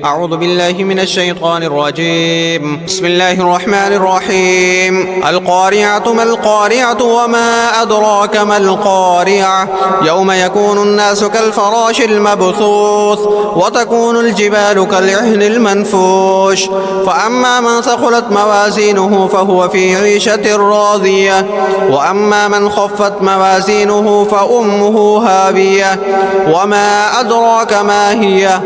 أعوذ بالله من الشيطان الرجيم. بسم الله الرحمن الرحيم. القارعة ما القارعة وما أدراك ما القارعة يوم يكون الناس كالفراش المبثوث وتكون الجبال كالعهن المنفوش فأما من ثقلت موازينه فهو في عيشة راضية وأما من خفت موازينه فأمه هاوية وما أدراك ما هي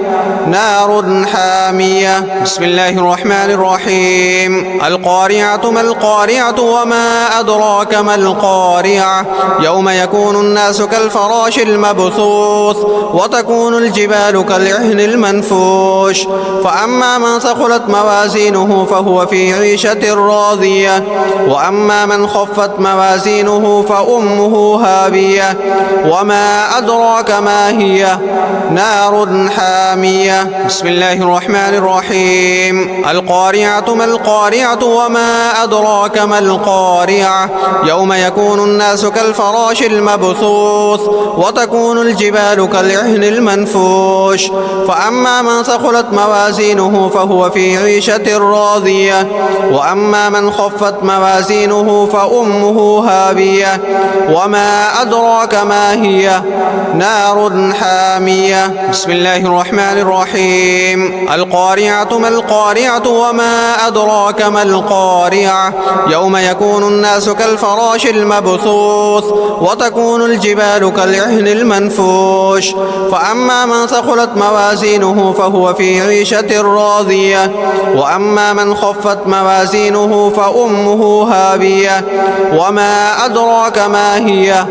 نار حامية. بسم الله الرحمن الرحيم. القارعة ما القارعة وما أدراك ما القارعة يوم يكون الناس كالفراش المبثوث وتكون الجبال كالعهن المنفوش فأما من ثقلت موازينه فهو في عيشة راضية وأما من خفت موازينه فأمه هاوية وما أدراك ما هي نار حامية. بسم الله الرحمن الرحيم. القارعة ما القارعة وما أدراك ما القارعة يوم يكون الناس كالفراش المبثوث وتكون الجبال كالعهن المنفوش فأما من ثقلت موازينه فهو في عيشة راضية وأما من خفت موازينه فأمه هاوية وما أدراك ما هي نار حامية. بسم الله الرحمن الرحيم. القارعة ما القارعة وما أدراك ما القارعة يوم يكون الناس كالفراش المبثوث وتكون الجبال كالعهن المنفوش فأما من ثقلت موازينه فهو في عيشة راضية وأما من خفت موازينه فأمه هاوية وما أدراك ما هي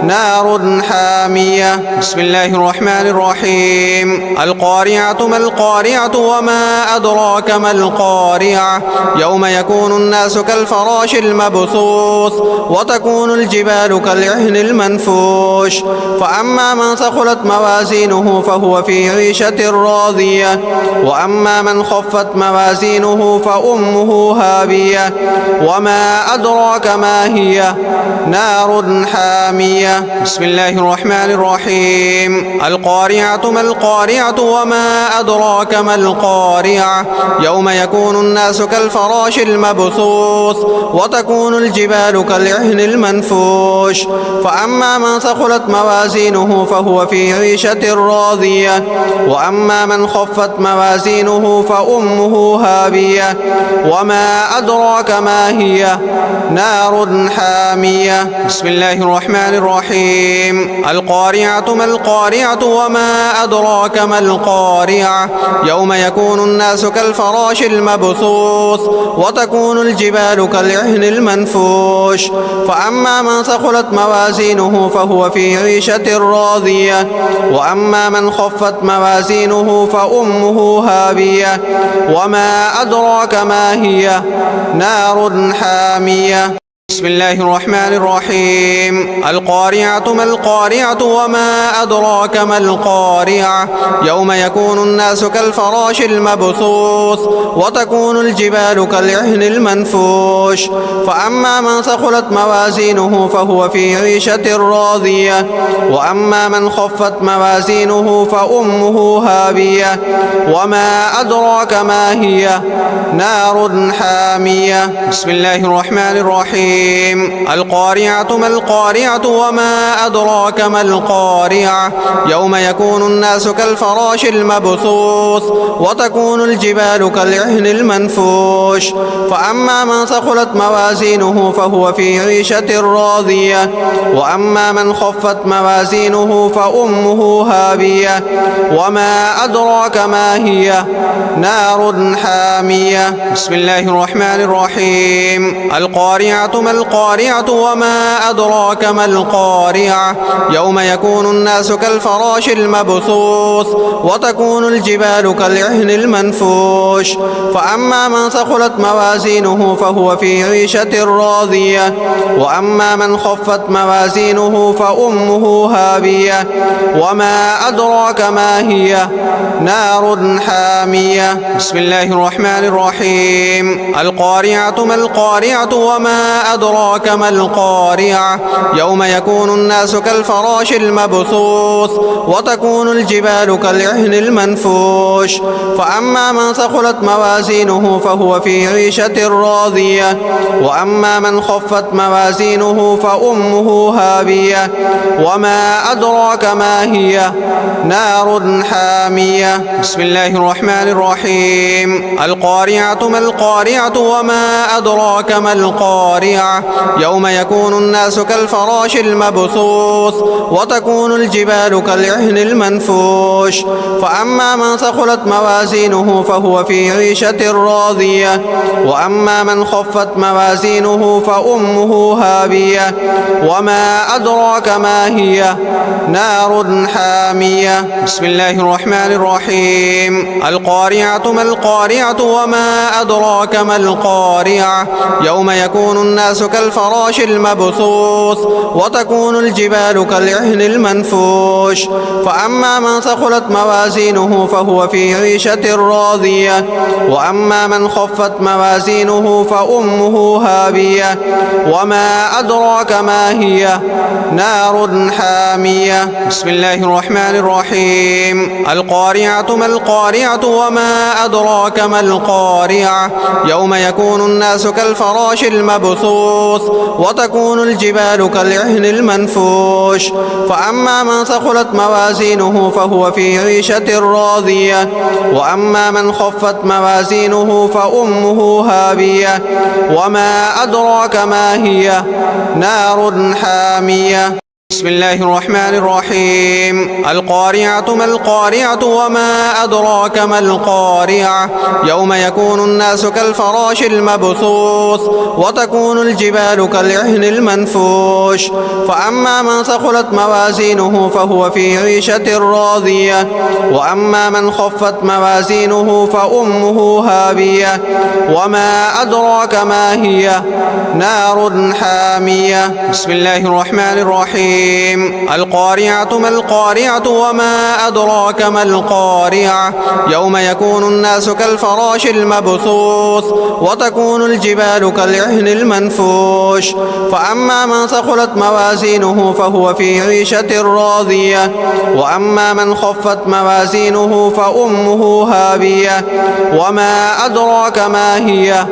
نار حامية. بسم الله الرحمن الرحيم. القارعة ما القارعة وما أدراك ما القارعة يوم يكون الناس كالفراش المبثوث وتكون الجبال كالعهن المنفوش فأما من ثقلت موازينه فهو في عيشة راضية وأما من خفت موازينه فأمه هاوية وما أدراك ما هي نار حامية. بسم الله الرحمن الرحيم. القارعة ما القارعة وما أدراك ما القارعة يوم يكون الناس كالفراش المبثوث وتكون الجبال كالعهن المنفوش فأما من ثقلت موازينه فهو في عيشة راضية وأما من خفت موازينه فأمه هاوية وما أدراك ما هي نار حامية. بسم الله الرحمن الرحيم. القارعة ما القارعة وما أدراك ما القارعة يوم يكون الناس كالفراش المبثوث وتكون الجبال كالعهن المنفوش فأما من ثقلت موازينه فهو في عيشة راضية وأما من خفت موازينه فأمه هاوية وما أدراك ما هي نار حامية. بسم الله الرحمن الرحيم. القارعة ما القارعة وما أدراك ما القارعة يوم يكون الناس كالفراش المبثوث وتكون الجبال كالعهن المنفوش فأما من ثقلت موازينه فهو في عيشة راضية وأما من خفت موازينه فأمه هاوية وما أدراك ما هي نار حامية. بسم الله الرحمن الرحيم. القارعة ما القارعة وما أدراك ما القارعة يوم يكون الناس كالفراش المبثوث وتكون الجبال كالعهن المنفوش فأما من ثقلت موازينه فهو في عيشة راضية وأما من خفت موازينه فأمه هاوية وما أدراك ما هي نار حامية. بسم الله الرحمن الرحيم. القارعة ما القارعة وما أدراك ما القارعة يوم يكون الناس كالفراش المبثوث وتكون الجبال كالعهن المنفوش فأما من ثقلت موازينه فهو في عيشة راضية وأما من خفت موازينه فأمه هاوية وما أدراك ما هي نار حامية. بسم الله الرحمن الرحيم. القارعة ما القارعة وما أدراك ما القارعة يوم يكون الناس كالفراش المبثوث وتكون الجبال كالعهن المنفوش فأما من ثقلت موازينه فهو في عيشة راضية وأما من خفت موازينه فأمه هاوية وما أدراك ما هي نار حامية بسم الله الرحمن الرحيم القارعة ما القارعة وما أدراك ما القارعة يوم يكون الناس كالفراش المبثوث وتكون الجبال كالعهن المنفوش فأما من ثقلت موازينه فهو في عيشة راضية وأما من خفت موازينه فأمه هاوية وما أدراك ما هي نار حامية بسم الله الرحمن الرحيم القارعة ما القارعة وما أدراك ما القارعة يوم يكون الناس كالفراش المبثوث وتكون الجبال كالعهن المنفوش فأما من ثقلت موازينه فهو في عيشة راضية وأما من خفت موازينه فأمه هاوية وما أدراك ما هي نار حامية بسم الله الرحمن الرحيم القارعة ما القارعة وما أدراك ما القارعة يوم يكون الناس كالفراش المبثوث وتكون الجبال كالعهن المنفوش فأما من ثقلت موازينه فهو في عيشة راضية وأما من خفت موازينه فأمه هاوية وما أدراك ما هي نار حامية بسم الله الرحمن الرحيم القارعة ما القارعة وما أدراك ما القارعة يوم يكون الناس كالفراش المبثوث وتكون الجبال كالعهن المنفوش فأما من ثقلت موازينه فهو في عيشة راضية وأما من خفت موازينه فأمه هاوية وما أدراك ما هي نار حامية بسم الله الرحمن الرحيم القارعة ما القارعة وما أدراك ما القارعة يوم يكون الناس كالفراش المبثوث وتكون الجبال كالعهن المنفوش فأما من ثقلت موازينه فهو في عيشة راضية وأما من خفت موازينه فأمه هاوية وما أدراك ما هي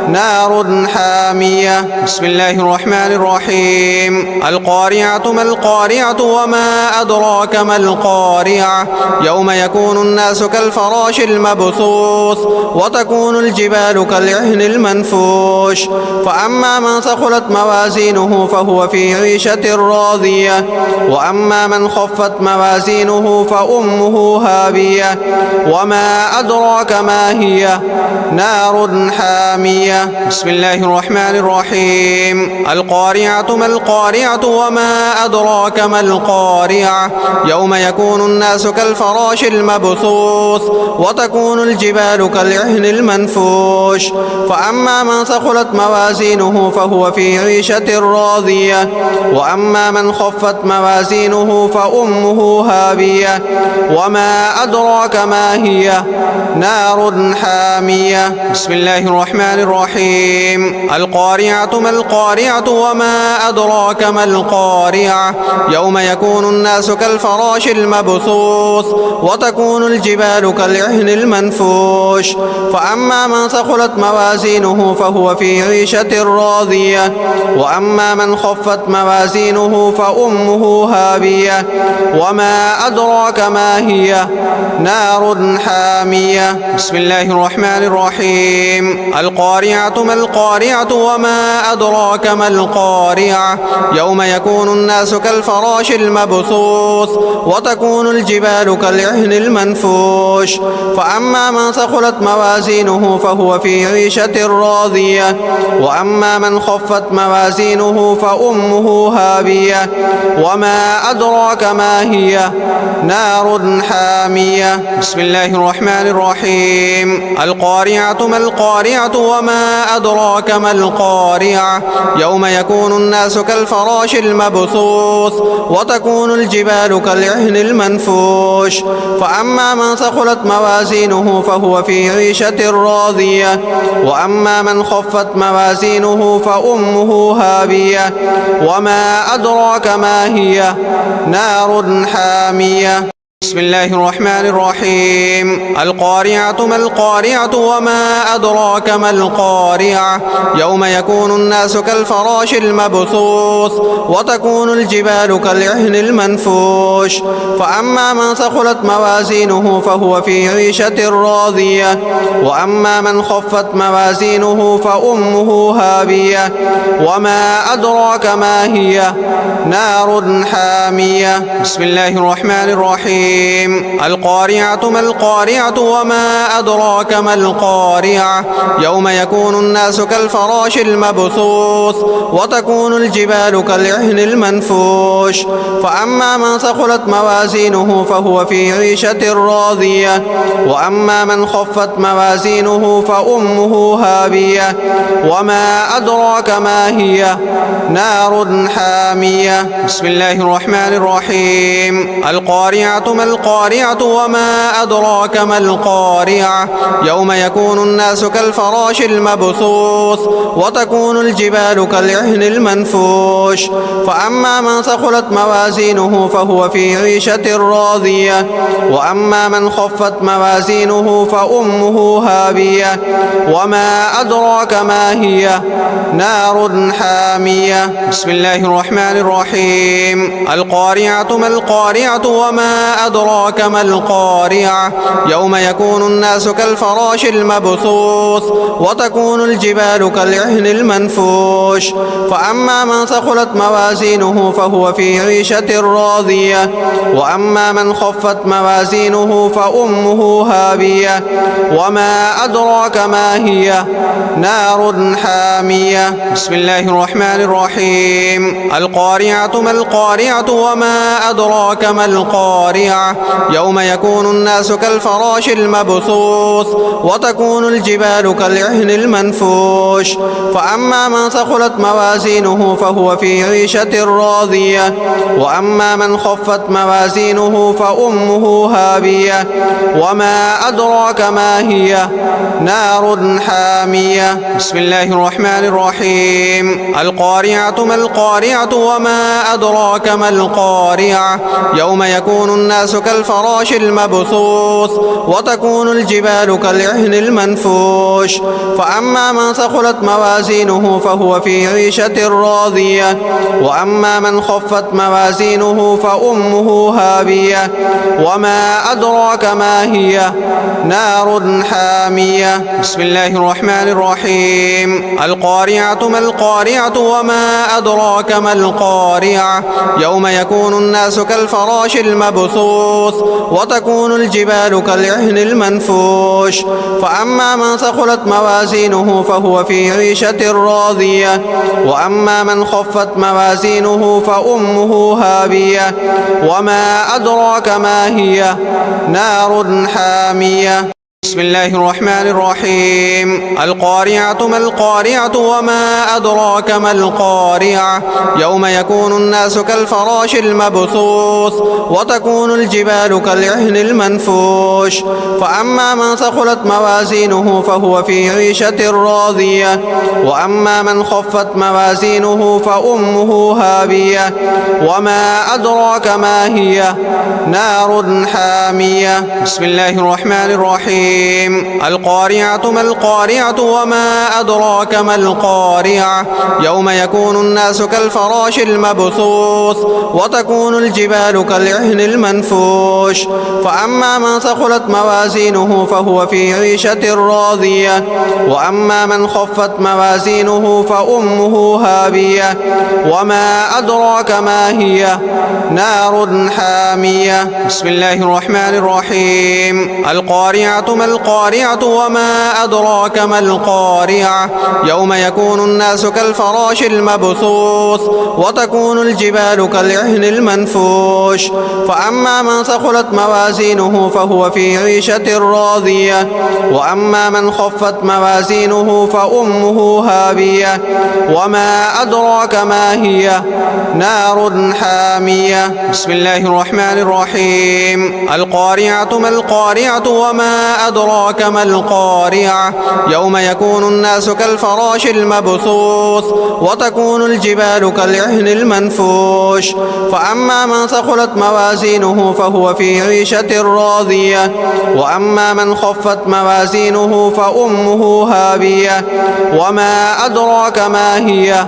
نار حامية بسم الله الرحمن الرحيم القارعة ما القارعة وما أدراك ما القارعة يوم يكون الناس كالفراش المبثوث وتكون الجبال كالعهن المنفوش فأما من ثقلت موازينه فهو في عيشة راضية وأما من خفت موازينه فأمه هاوية وما أدراك ما هي نار حامية بسم الله الرحمن الرحيم القارعة ما القارعة وما أدراك ما القارعة يوم يكون الناس كالفراش المبثوث وتكون الجبال كالعهن المنفوش فأما من ثقلت موازينه فهو في عيشة راضية وأما من خفت موازينه فأمه هاوية وما أدراك ما هي نار حامية بسم الله الرحمن الرحيم القارعة ما القارعة وما أدراك ما القارعة يوم يكون الناس كالفراش المبثوث وتكون الجبال كالعهن المنفوش فأما من ثقلت موازينه فهو في عيشة راضية وأما من خفت موازينه فأمه هاوية وما أدراك ما هي نار حامية بسم الله الرحمن الرحيم القارعة ما القارعة وما أدراك ما القارعة يوم يكون الناس كالفراش المبثوث وتكون الجبال كالعهن المنفوش فأما من ثقلت موازينه فهو في عيشة راضية وأما من خفت موازينه فأمه هاوية وما أدراك ما هي نار حامية بسم الله الرحمن الرحيم القارعة ما القارعة وما أدراك ما القارعة يوم يكون الناس كالفراش المبثوث المبثوث وتكون الجبال كالعهن المنفوش فأما من ثقلت موازينه فهو في عيشة راضية وأما من خفت موازينه فأمه هاوية وما أدراك ما هي نار حامية. بسم الله الرحمن الرحيم. القارعة ما القارعة وما أدراك ما القارعة يوم يكون الناس كالفراش المبثوث وتكون الجبال كالعهن المنفوش فأما من ثقلت موازينه فهو في عيشة راضية وأما من خفت موازينه فأمه هاوية وما أدراك ما هي نار حامية. بسم الله الرحمن الرحيم. القارعة ما القارعة وما أدراك ما القارعة يوم يكون الناس كالفراش المبثوث وتكون الجبال كالعهن المنفوش فأما من ثقلت موازينه فهو في عيشة راضية وأما من خفت موازينه فأمه هاوية وما أدراك ما هي نار حامية. بسم الله الرحمن الرحيم. القارعة ما القارعة وما أدراك ما القارعة يوم يكون الناس كالفراش المبثوث وتكون الجبال كالعهن المنفوش فأما من ثقلت موازينه فهو في عيشة راضية وأما من خفت موازينه فأمه هاوية وما أدراك ما هي نار حامية. بسم الله الرحمن الرحيم. القارعة ما القارعة وما أدراك ما القارعة يوم يكون الناس كالفراش المبثوث وتكون الجبال كالعهن المنفوش فأما من ثقلت موازينه فهو في عيشة راضية وأما من خفت موازينه فأمه هاوية وما أدراك ما هي نار حامية. بسم الله الرحمن الرحيم. القارعة ما القارعة وما أدراك ما القارعة يوم يكون الناس كالفراش المبثوث وتكون الجبال كالعهن المنفوش فأما من ثقلت موازينه فهو في عيشة راضية وأما من خفت موازينه فأمه هاوية وما أدراك ما هي نار حامية. بسم الله الرحمن الرحيم. القارعة ما القارعة وما أدراك ما القارعة يوم يكون الناس كالفراش المبثوث وتكون الجبال كالعهن المنفوش فأما من ثقلت موازينه فهو في عيشة راضية وأما من خفت موازينه فأمه هاوية وما أدراك ما هي نار حامية. بسم الله الرحمن الرحيم. القارعة ما القارعة وما أدراك ما القارعة يوم يكون الناس كالفراش المبثوث وتكون الجبال كالعهن المنفوش فأما من ثقلت موازينه فهو في عيشة راضية وأما من خفت موازينه فأمه هاوية وما أدراك ما هي نار حامية. بسم الله الرحمن الرحيم. القارعة ما القارعة وما أدراك ما القارعة يوم يكون الناس كالفراش المبثوث وتكون الجبال كالعهن المنفوش فأما من ثقلت موازينه فهو في عيشة راضية وأما من خفت موازينه فأمه هاوية وما أدراك ما هي نار حامية. بسم الله الرحمن الرحيم. القارعة ما القارعة وما أدراك ما القارعة يوم يكون الناس كالفراش المبثوث وتكون الجبال كالعهن المنفوش فأما من ثقلت موازينه فهو في عيشة راضية وأما من خفت موازينه فأمه هاوية وما أدراك ما هي نار حامية. بسم الله الرحمن الرحيم. القارعة ما القارعة وما أدراك ما القارعة يوم يكون الناس كالفراش المبثوث وتكون الجبال كالعهن المنفوش فأما من ثقلت موازينه فهو في عيشة راضية وأما من خفت موازينه فأمه هاوية وما أدراك ما هي نار حامية. بسم الله الرحمن الرحيم. القارعة ما القارعة وما أدراك ما القارعة يوم يكون الناس كالفراش المبثوث وتكون الجبال كالعهن المنفوش فأما من ثقلت موازينه فهو في عيشة راضية وأما من خفت موازينه فأمه هاوية وما أدراك ما هي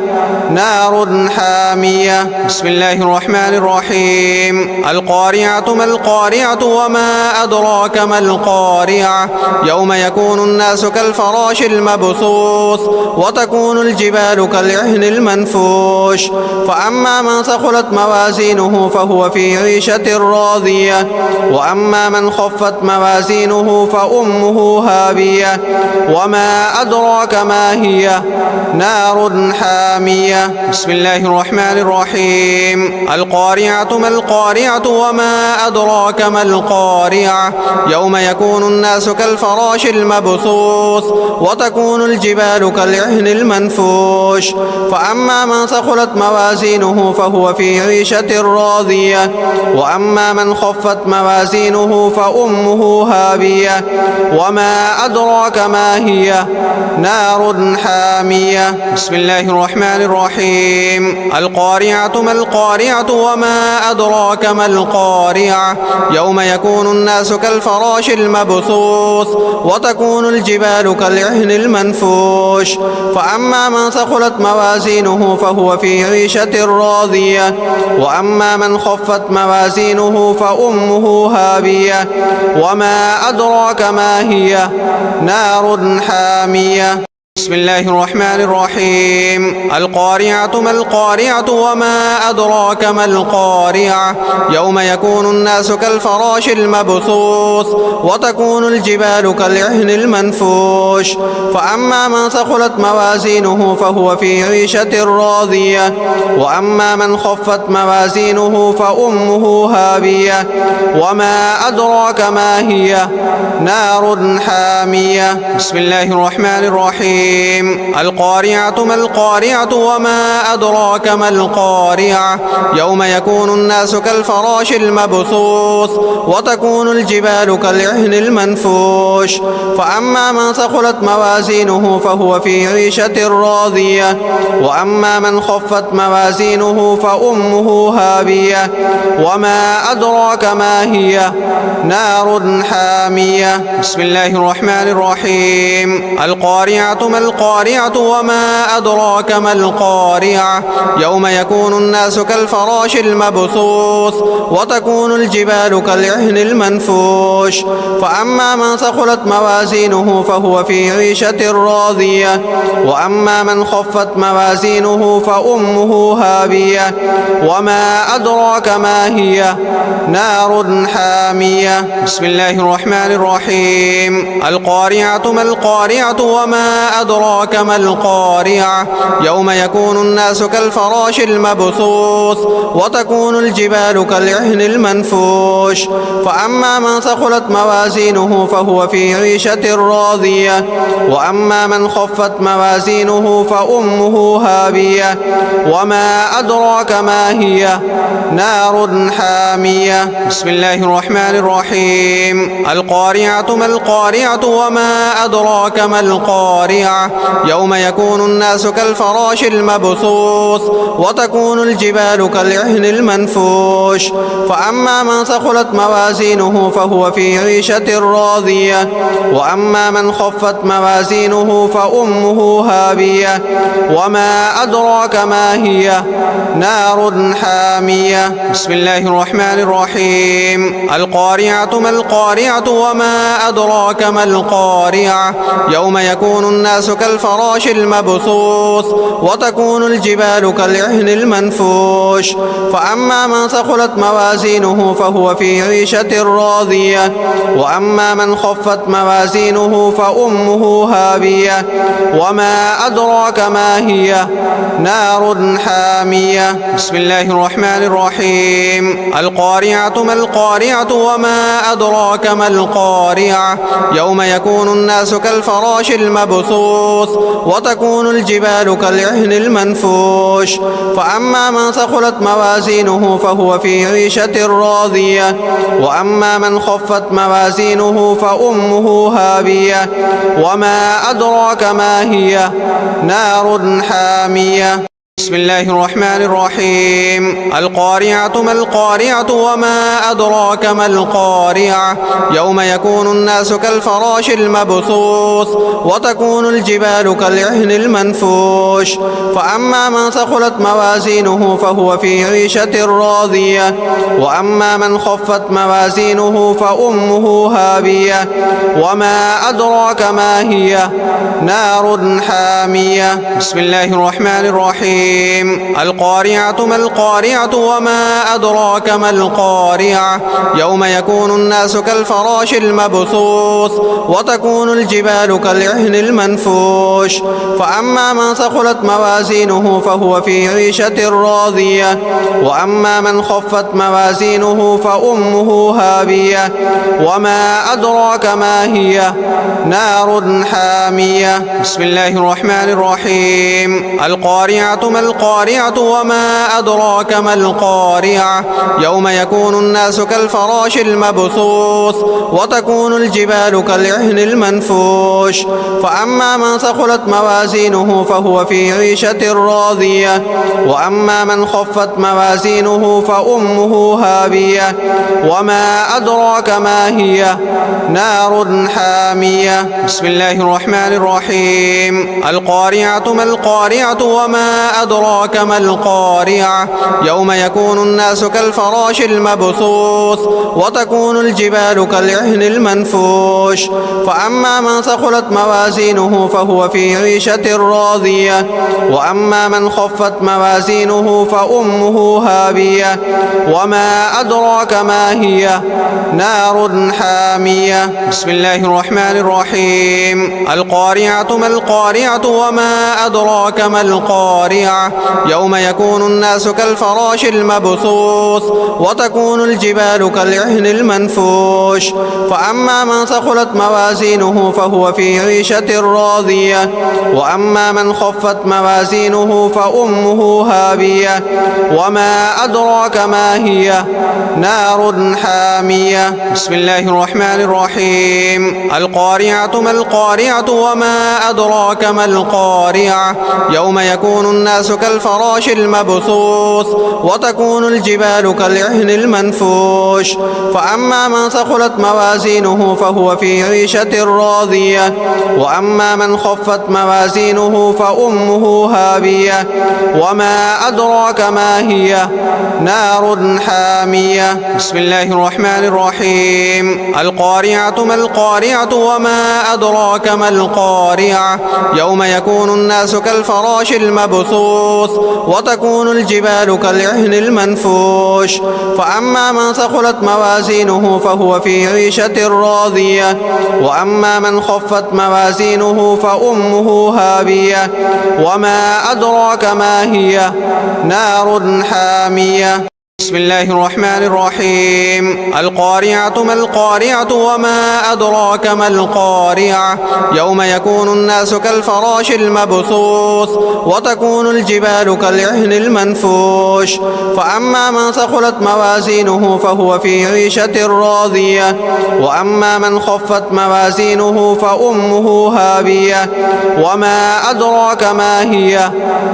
نار حامية. بسم الله الرحمن الرحيم. القارعة ما القارعة وما أدراك ما القارعة يوم يكون الناس كالفراش المبثوث وتكون الجبال كالعهن المنفوش فأما من ثقلت موازينه فهو في عيشة راضية وأما من خفت موازينه فأمه هاوية وما أدراك ما هي نار حامية. بسم الله الرحمن الرحيم. القارعة ما القارعة وما أدراك ما القارعة يوم يكون الناس كالفراش المبثوث وتكون الجبال كالعهن المنفوش فأما من ثقلت موازينه فهو في عيشة راضية وأما من خفت موازينه فأمه هاوية وما أدراك ما هي نار حامية. بسم الله الرحمن الرحيم. القارعة ما القارعة وما أدراك ما القارعة يوم يكون الناس كالفراش المبثوث وتكون الجبال كالعهن المنفوش فأما من ثقلت موازينه فهو في عيشة راضية وأما من خفت موازينه فأمه هاوية وما أدراك ما هي نار حامية. بسم الله الرحمن الرحيم. القارعة ما القارعة وما أدراك ما القارعة يوم يكون الناس كالفراش المبثوث وتكون الجبال كالعهن المنفوش فأما من ثقلت موازينه فهو في عيشة راضية وأما من خفت موازينه فأمه هاوية وما أدراك ما هي نار حامية. بسم الله الرحمن الرحيم. القارعة ما القارعة وما أدراك ما القارعة يوم يكون الناس كالفراش المبثوث وتكون الجبال كالعهن المنفوش فأما من ثقلت موازينه فهو في عيشة راضية وأما من خفت موازينه فأمه هاوية وما أدراك ما هي نار حامية. بسم الله الرحمن الرحيم. القارعة ما القارعة وما أدراك ما القارعة يوم يكون الناس كالفراش المبثوث وتكون الجبال كالعهن المنفوش فأما من ثقلت موازينه فهو في عيشة راضية وأما من خفت موازينه فأمه هاوية وما أدراك ما هي نار حامية. بسم الله الرحمن الرحيم. القارعة ما القارعة وما أدراك ما القارعة يوم يكون الناس كالفراش المبثوث وتكون الجبال كالعهن المنفوش فأما من ثقلت موازينه فهو في عيشة راضية وأما من خفت موازينه فأمه هاوية وما أدراك ما هي نار حامية. بسم الله الرحمن الرحيم. القارعة ما القارعة وما أدراك ما القارعة يوم يكون الناس كالفراش المبثوث وتكون الجبال كالعهن المنفوش فأما من ثقلت موازينه فهو في عيشة راضية وأما من خفت موازينه فأمه هاوية وما أدراك ما هي نار حامية. بسم الله الرحمن الرحيم. القارعة ما القارعة وما أدراك ما القارعة يوم يكون الناس الناس كالفراش المبثوث وتكون الجبال كالعهن المنفوش فأما من ثقلت موازينه فهو في عيشة راضية وأما من خفت موازينه فأمه هاوية وما أدراك ما هي نار حامية. بسم الله الرحمن الرحيم. القارعة ما القارعة وما أدراك ما القارعة يوم يكون الناس كالفراش المبثوث وتكون الجبال كالعهن المنفوش فأما من ثقلت موازينه فهو في عيشة راضية وأما من خفت موازينه فأمه هاوية وما أدراك ما هي نار حامية. بسم الله الرحمن الرحيم. القارعة ما القارعة وما أدراك ما القارعة يوم يكون الناس كالفراش المبثوث وتكون الجبال كالعهن المنفوش فأما من ثقلت موازينه فهو في عيشة راضية وأما من خفت موازينه فأمه هاوية وما أدراك ما هي نار حامية. بسم الله الرحمن الرحيم. القارعة ما القارعة وما أدراك ما القارعة يوم يكون الناس كالفراش المبثوث وتكون الجبال كالعهن المنفوش فأما من ثقلت موازينه فهو في عيشة راضية وأما من خفت موازينه فأمه هاوية وما أدراك ما هي نار حامية. بسم الله الرحمن الرحيم. القارعة ما القارعة وما أدراك ما القارعة يوم يكون الناس كالفراش المبثوث وتكون الجبال كالعهن المنفوش فأما من ثقلت موازينه فهو في عيشة راضية وأما من خفت موازينه فأمه هاوية وما أدراك ما هي نار حامية. بسم الله الرحمن الرحيم. القارعة ما القارعة وما أدراك ما القارعة يوم يكون الناس كالفراش المبثوث وتكون الجبال كالعهن المنفوش فأما من ثقلت موازينه فهو في عيشة راضية وأما من خفت موازينه فأمه هاوية وما أدراك ما هي نار حامية. بسم الله الرحمن الرحيم. القارعة ما القارعة وما أدراك ما القارعة يوم يكون الناس كالفراش المبثوث وتكون الجبال كالعهن المنفوش فأما من ثقلت موازينه فهو في عيشة راضية وأما من خفت موازينه فأمه هاوية وما أدراك ما هي نار حامية. بسم الله الرحمن الرحيم. القارعة ما القارعة وما أدراك ما القارعة يوم يكون الناس كالفراش المبثوث وتكون الجبال كالعهن المنفوش فأما من ثقلت موازينه فهو في عيشة راضية وأما من خفت موازينه فأمه هاوية وما أدراك ما هي نار حامية. بسم الله الرحمن الرحيم. القارعة ما القارعة وما أدراك ما القارعة يوم يكون الناس كالفراش المبثوث وتكون الجبال كالعهن المنفوش فأما من ثقلت موازينه فهو في عيشة راضية وأما من خفت موازينه فأمه هاوية وما أدراك ما هي نار حامية. بسم الله الرحمن الرحيم. القارعة ما القارعة وما أدراك ما القارعة يوم يكون الناس كالفراش المبثوث وتكون الجبال كالعهن المنفوش فأما من ثقلت موازينه فهو في عيشة راضية وأما من خفت موازينه فأمه هاوية وما أدراك ما هي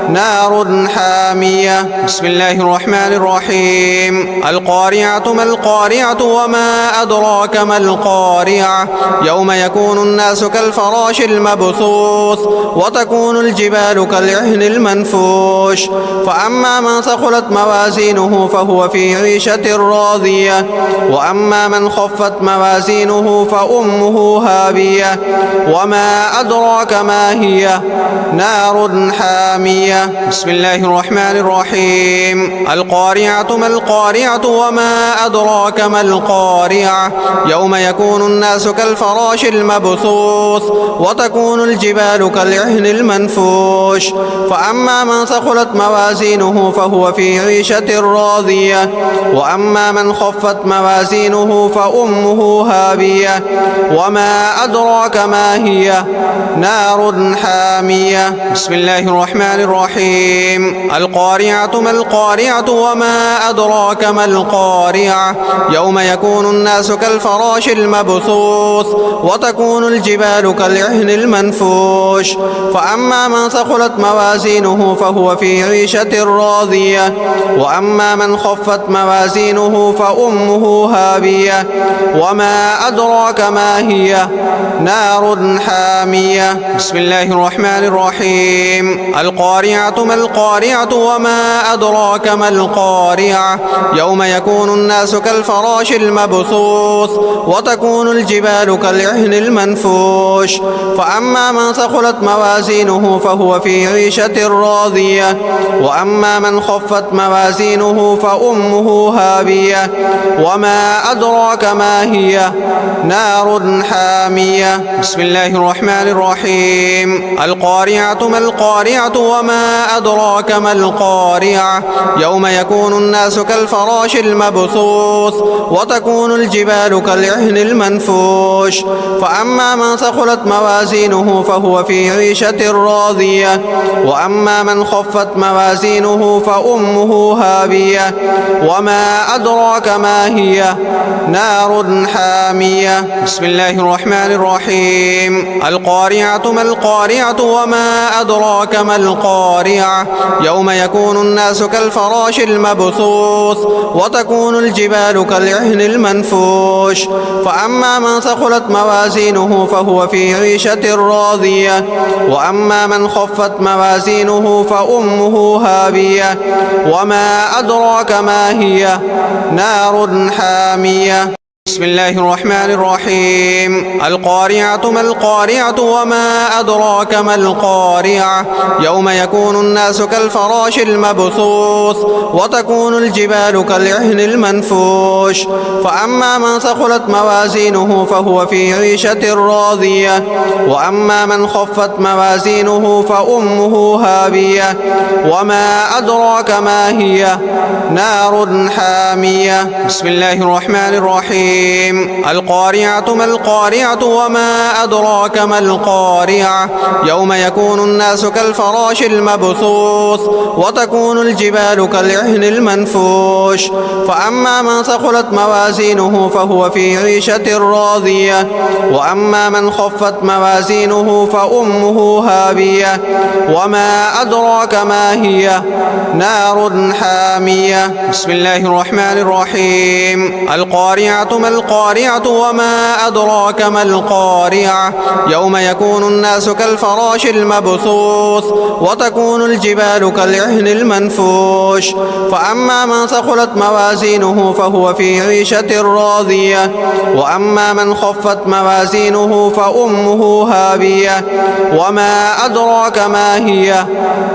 نار حامية. بسم الله الرحمن الرحيم. الرحيم القارعة ما القارعة وما أدراك ما القارعة يوم يكون الناس كالفراش المبثوث وتكون الجبال كالعهن المنفوش فأما من ثقلت موازينه فهو في عيشة راضية وأما من خفت موازينه فأمه هاوية وما أدراك ما هي نار حامية بسم الله الرحمن الرحيم القارعة ما القارعة وما أدراك ما القارعة يوم يكون الناس كالفراش المبثوث وتكون الجبال كالعهن المنفوش فأما من ثقلت موازينه فهو في عيشة راضية وأما من خفت موازينه فأمه هاوية وما أدراك ما هي نار حامية بسم الله الرحمن الرحيم القارعة ما القارعة وما أدراك ما القارعة يوم يكون الناس كالفراش المبثوث وتكون الجبال كالعهن المنفوش فأما من ثقلت موازينه فهو في عيشة راضية وأما من خفت موازينه فأمه هاوية وما أدراك ما هي نار حامية بسم الله الرحمن الرحيم القارعة ما القارعة وما أدراك ما القارعة يوم يكون الناس كالفراش المبثوث وتكون الجبال كالعهن المنفوش فأما من ثقلت موازينه فهو في عيشة راضية وأما من خفت موازينه فأمه هاوية وما أدراك ما هي نار حامية بسم الله الرحمن الرحيم القارعة ما القارعة وما أدراك ما القارعة يوم يكون الناس كالفراش المبثوث وتكون الجبال كالعهن المنفوش فأما من ثقلت موازينه فهو في عيشة راضية وأما من خفت موازينه فأمه هاوية وما أدراك ما هي نار حامية بسم الله الرحمن الرحيم القارعة ما القارعة وما أدراك ما القارعة يوم يكون الناس كالفراش المبثوث وتكون الجبال كالعهن المنفوش فأما من ثقلت موازينه فهو في عيشة راضية وأما من خفت موازينه فأمه هاوية وما أدراك ما هي نار حامية بسم الله الرحمن الرحيم القارعة ما القارعة وما أدراك ما القارعة يوم يكون الناس كالفراش المبثوث وتكون الجبال كالعهن المنفوش فأما من ثقلت موازينه فهو في عيشة راضية وأما من خفت موازينه فأمه هاوية وما أدراك ما هي نار حامية بسم الله الرحمن الرحيم القارعة ما القارعة وما أدراك ما القارعة يوم يكون الناس كالفراش المبثوث وتكون الجبال كالعهن المنفوش فأما من ثقلت موازينه فهو في عيشة راضية وأما من خفت موازينه فأمه هاوية وما أدراك ما هي نار حامية بسم الله الرحمن الرحيم القارعة ما القارعة وما أدراك ما القارعة يوم يكون الناس كالفراش المبثوث وتكون الجبال كالعهن المنفوش فأما من ثقلت موازينه فهو في عيشة راضية وأما من خفت موازينه فأمه هاوية وما أدراك ما هي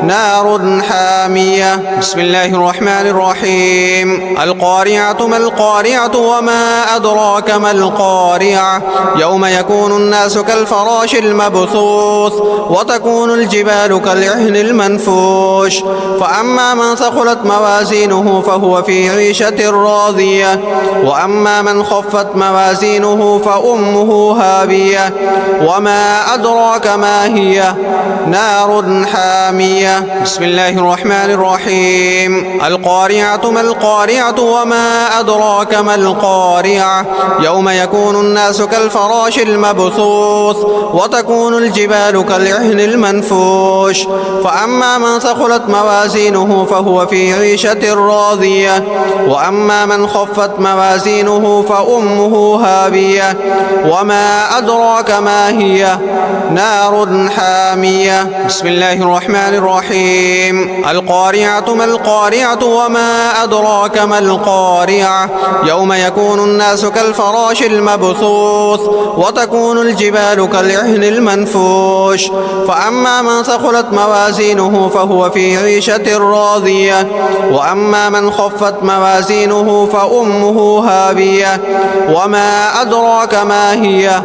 نار حامية بسم الله الرحمن الرحيم القارعة ما القارعة وما أدراك ما القارعة يوم يكون الناس كالفراش المبثوث وتكون الجبال كالعهن المنفوش فأما من ثقلت موازينه فهو في عيشة راضية وأما من خفت موازينه فأمه هاوية وما أدراك ما هي نار حامية بسم الله الرحمن الرحيم القارعة ما القارعة وما أدراك ما القارعة القارعة يوم يكون الناس كالفراش المبثوث وتكون الجبال كالعهن المنفوش فأما من ثقلت موازينه فهو في عيشة راضية وأما من خفت موازينه فأمه هاوية وما أدراك ما هي نار حامية. بسم الله الرحمن الرحيم. القارعة ما القارعة وما أدراك ما القارعة يوم يكون الناس كالفراش المبثوث وتكون الجبال كالعهن المنفوش فأما من ثقلت موازينه فهو في عيشة راضية وأما من خفت موازينه فأمه هاوية وما أدراك ما هي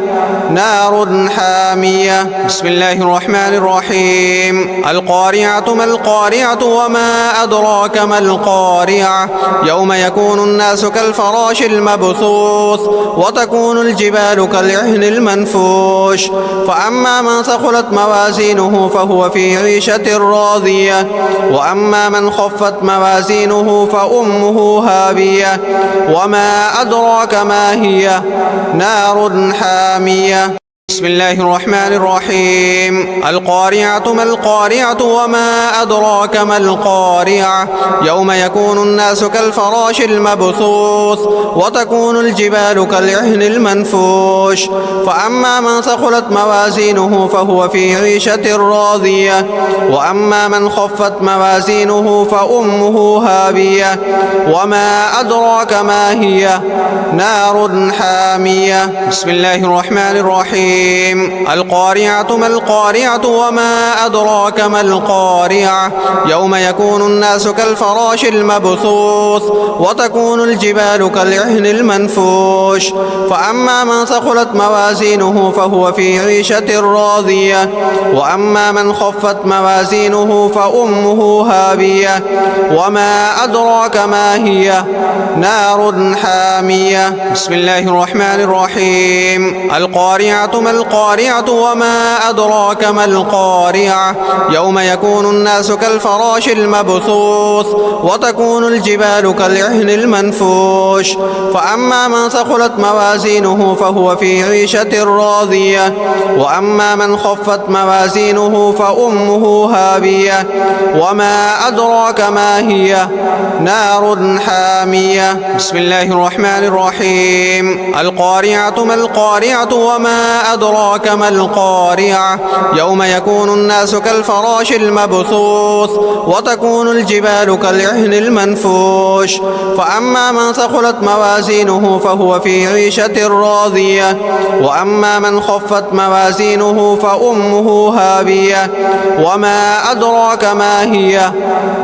نار حامية. بسم الله الرحمن الرحيم. القارعة ما القارعة وما أدراك ما القارعة يوم يكون الناس كالفراش المبثوث وتكون الجبال كالعهن المنفوش فأما من ثقلت موازينه فهو في عيشة راضية وأما من خفت موازينه فأمه هاوية وما أدراك ما هي نار حامية. بسم الله الرحمن الرحيم. القارعة ما القارعة وما أدراك ما القارعة يوم يكون الناس كالفراش المبثوث وتكون الجبال كالعهن المنفوش فأما من ثقلت موازينه فهو في عيشة راضية وأما من خفت موازينه فأمه هاوية وما أدراك ما هي نار حامية. بسم الله الرحمن الرحيم. القارعة ما القارعة وما أدراك ما القارعة يوم يكون الناس كالفراش المبثوث وتكون الجبال كالعهن المنفوش فأما من ثقلت موازينه فهو في عيشة راضية وأما من خفت موازينه فأمه هاوية وما أدراك ما هي نار حامية. بسم الله الرحمن الرحيم. القارعة ما القارعة وما أدراك ما القارعة يوم يكون الناس كالفراش المبثوث وتكون الجبال كالعهن المنفوش فأما من ثقلت موازينه فهو في عيشة راضية وأما من خفت موازينه فأمه هاوية وما أدراك ما هي نار حامية. بسم الله الرحمن الرحيم. القارعة ما القارعة وما أدراك ما القارعة يوم يكون الناس كالفراش المبثوث وتكون الجبال كالعهن المنفوش فأما من ثقلت موازينه فهو في عيشة راضية وأما من خفت موازينه فأمه هاوية وما أدراك ما هي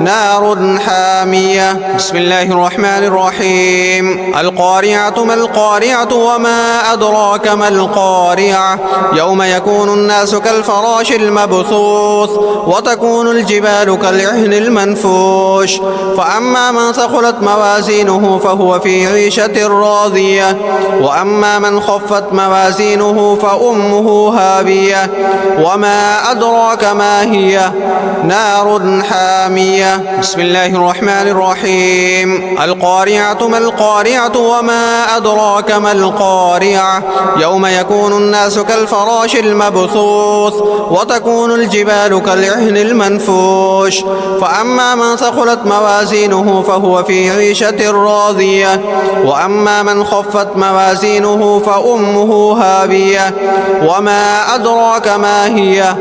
نار حامية. بسم الله الرحمن الرحيم. القارعة ما القارعة وما أدراك ما القارعة يوم يكون الناس كالفراش المبثوث وتكون الجبال كالعهن المنفوش فأما من ثقلت موازينه فهو في عيشة راضية وأما من خفت موازينه فأمه هاوية وما أدراك ما هي نار حامية. بسم الله الرحمن الرحيم. القارعة ما القارعة وما أدراك ما القارعة يوم يكون الناس كالفراش المبثوث وتكون الجبال كالعهن المنفوش فأما من ثقلت موازينه فهو في عيشة راضية وأما من خفت موازينه فأمه هاوية وما أدراك ما هي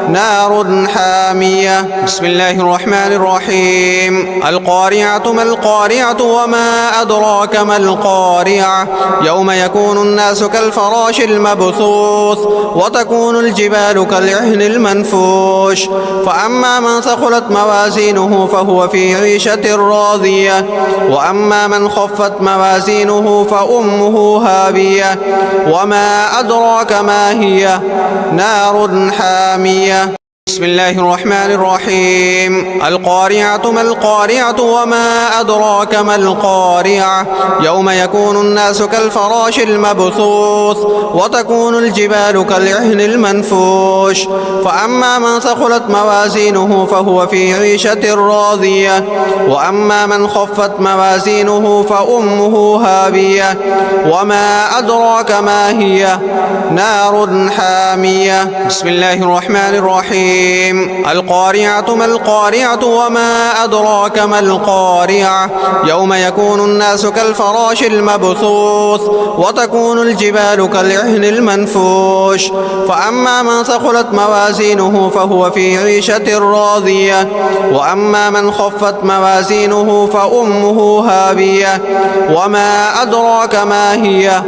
نار حامية. بسم الله الرحمن الرحيم. القارعة ما القارعة وما أدراك ما القارعة يوم يكون الناس كالفراش المبثوث وتكون الجبال كالعهن المنفوش فأما من ثقلت موازينه فهو في عيشة راضية وأما من خفت موازينه فأمه هاوية وما أدراك ما هي نار حامية. بسم الله الرحمن الرحيم القارعة ما القارعة وما أدراك ما القارعة يوم يكون الناس كالفراش المبثوث وتكون الجبال كالعهن المنفوش فأما من ثقلت موازينه فهو في عيشة راضية وأما من خفت موازينه فأمه هاوية وما أدراك ما هي نار حامية بسم الله الرحمن الرحيم القارعة ما القارعة وما أدراك ما القارعة يوم يكون الناس كالفراش المبثوث وتكون الجبال كالعهن المنفوش فأما من ثقلت موازينه فهو في عيشة راضية وأما من خفت موازينه فأمه هاوية وما أدراك ما هي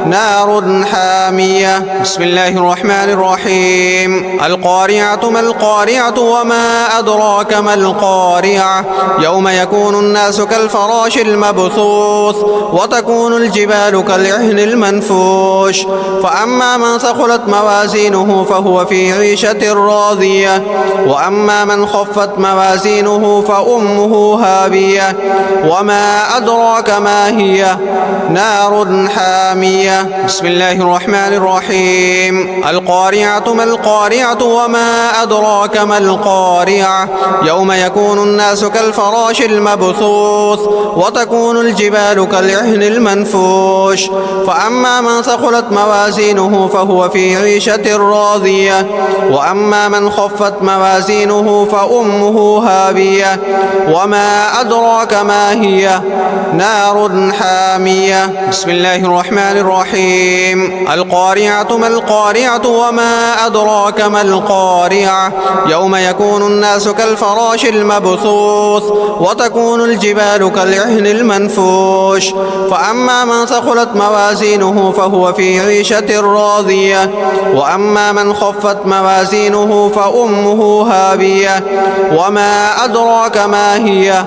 نار حامية بسم الله الرحمن الرحيم القارعة ما القارعة وما أدراك ما القارعة يوم يكون الناس كالفراش المبثوث وتكون الجبال كالعهن المنفوش فأما من ثقلت موازينه فهو في عيشة راضية وأما من خفت موازينه فأمه هاوية وما أدراك ما هي نار حامية بسم الله الرحمن الرحيم القارعة ما القارعة وما أدراك ما القارعة يوم يكون الناس كالفراش المبثوث وتكون الجبال كالعهن المنفوش فأما من ثقلت موازينه فهو في عيشة راضية وأما من خفت موازينه فأمه هاوية وما أدراك ما هي نار حامية بسم الله الرحمن الرحيم القارعة ما القارعة وما أدراك ما القارعة يوم يكون الناس كالفراش المبثوث وتكون الجبال كالعهن المنفوش فأما من ثقلت موازينه فهو في عيشة راضية وأما من خفت موازينه فأمه هاوية وما أدراك ما هي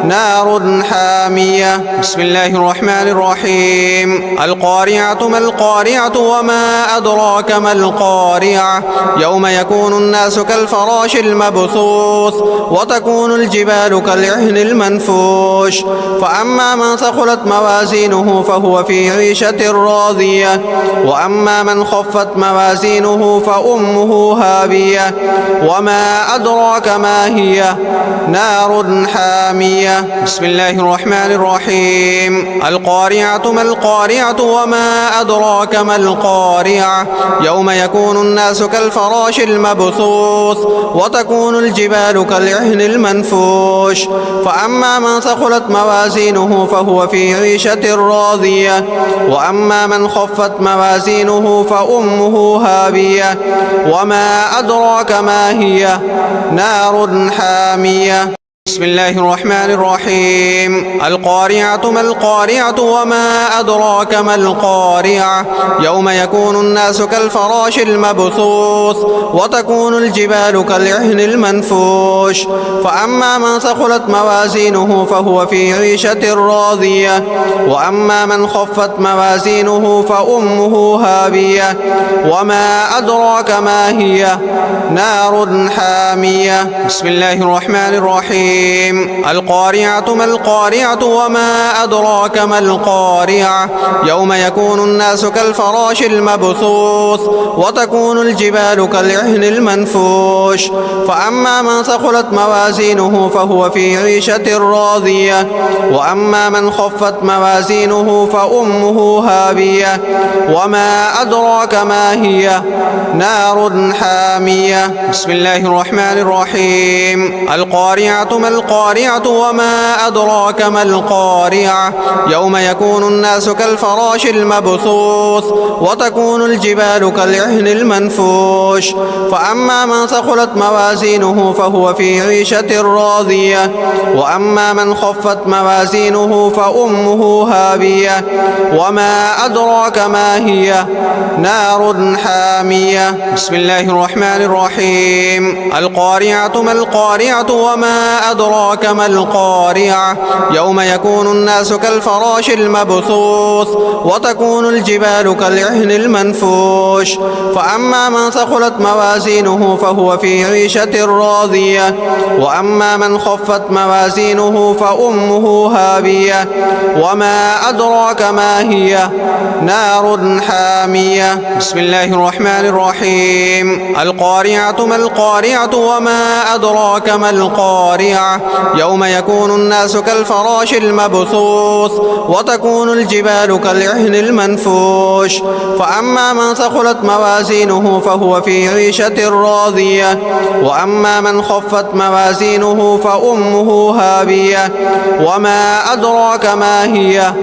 نار حامية بسم الله الرحمن الرحيم القارعة ما القارعة وما أدراك ما القارعة يوم يكون الناس كالفراش المبثوث وتكون الجبال كالعهن المنفوش فأما من ثقلت موازينه فهو في عيشة راضية وأما من خفت موازينه فأمه هاوية وما أدراك ما هي نار حامية بسم الله الرحمن الرحيم القارعة ما القارعة وما أدراك ما القارعة يوم يكون الناس كالفراش المبثوث وتكون الجبال كالعهن المنفوش فأما من ثقلت موازينه فهو في عيشة راضية وأما من خفت موازينه فأمه هاوية وما أدراك ما هي نار حامية بسم الله الرحمن الرحيم القارعة ما القارعة وما أدراك ما القارعة يوم يكون الناس كالفراش المبثوث وتكون الجبال كالعهن المنفوش فأما من ثقلت موازينه فهو في عيشة راضية وأما من خفت موازينه فأمه هاوية وما أدراك ما هي نار حامية بسم الله الرحمن الرحيم القارعة ما القارعة وما أدراك ما القارعة يوم يكون الناس كالفراش المبثوث وتكون الجبال كالعهن المنفوش فأما من ثقلت موازينه فهو في عيشة راضية وأما من خفت موازينه فأمه هاوية وما أدراك ما هي نار حامية بسم الله الرحمن الرحيم القارعة ما القارعة وما أدراك ما القارعة يوم يكون الناس كالفراش المبثوث وتكون الجبال كالعهن المنفوش فأما من ثقلت موازينه فهو في عيشة راضية وأما من خفت موازينه فأمه هاوية وما أدراك ما هي نار حامية بسم الله الرحمن الرحيم القارعة ما القارعة وما أدراك ما القارعة يوم يكون الناس كالفراش المبثوث وتكون الجبال كالعهن المنفوش فأما من ثقلت موازينه فهو في عيشة راضية وأما من خفت موازينه فأمه هاوية وما أدراك ما هي نار حامية. بسم الله الرحمن الرحيم. القارعة ما القارعة وما أدراك ما القارعة يوم يكون الناس كالفراش المبثوث وتكون الجبال كالعهن المنفوش فأما من ثقلت موازينه فهو في عيشة راضية وأما من خفت موازينه فأمه هاوية وما أدراك ما هي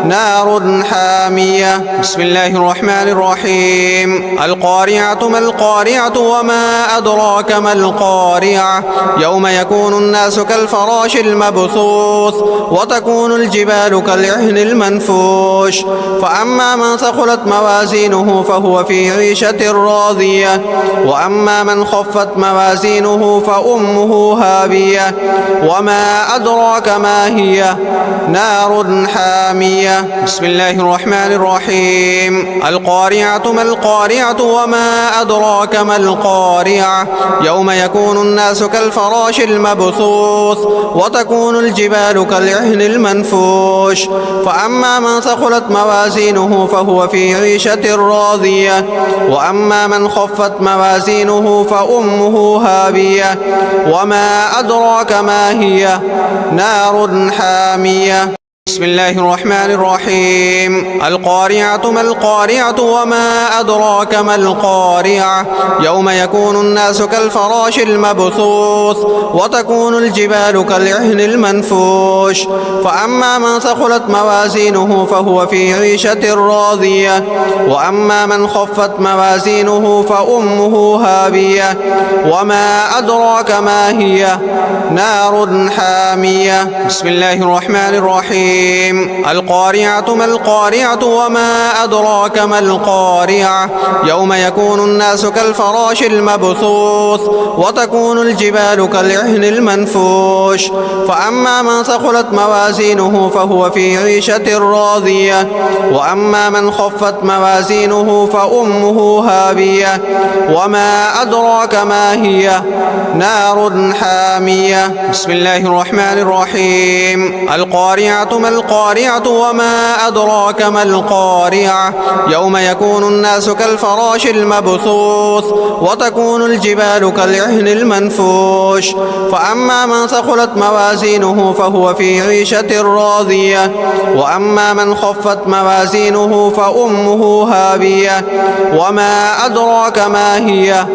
نار حامية. بسم الله الرحمن الرحيم. القارعة ما القارعة وما أدراك ما القارعة يوم يكون الناس كالفراش المبثوث وتكون الجبال كالعهن المنفوش فأما من ثقلت موازينه فهو في عيشة راضية وأما من خفت موازينه فأمه هاوية وما أدراك ما هي نار حامية. بسم الله الرحمن الرحيم. القارعة ما القارعة وما أدراك ما القارعة يوم يكون الناس كالفراش المبثوث وتكون الجبال كالعهن المنفوش فأما من ثقلت موازينه فهو في عيشة راضية وأما من خفت موازينه فأمه هاوية وما أدراك ما هي نار حامية. بسم الله الرحمن الرحيم. القارعة ما القارعة وما أدراك ما القارعة يوم يكون الناس كالفراش المبثوث وتكون الجبال كالعهن المنفوش فأما من ثقلت موازينه فهو في عيشة راضية وأما من خفت موازينه فأمه هاوية وما أدراك ما هي نار حامية. بسم الله الرحمن الرحيم. القارعة ما القارعة وما أدراك ما القارعة يوم يكون الناس كالفراش المبثوث وتكون الجبال كالعهن المنفوش فأما من ثقلت موازينه فهو في عيشة راضية وأما من خفت موازينه فأمه هاوية وما أدراك ما هي نار حامية. بسم الله الرحمن الرحيم. القارعة ما القارعة وما أدراك ما القارعة يوم يكون الناس كالفراش المبثوث وتكون الجبال كالعهن المنفوش فأما من ثقلت موازينه فهو في عيشة راضية وأما من خفت موازينه فأمه هاوية وما أدراك ما هي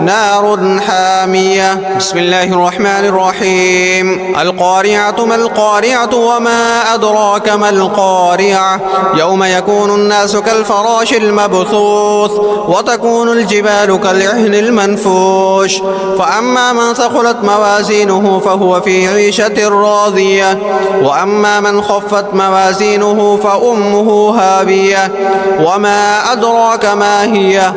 نار حامية. بسم الله الرحمن الرحيم. القارعة ما القارعة وما أدراك ما القارعة يوم يكون الناس كالفراش المبثوث وتكون الجبال كالعهن المنفوش فأما من ثقلت موازينه فهو في عيشة راضية وأما من خفت موازينه فأمه هاوية وما أدراك ما هي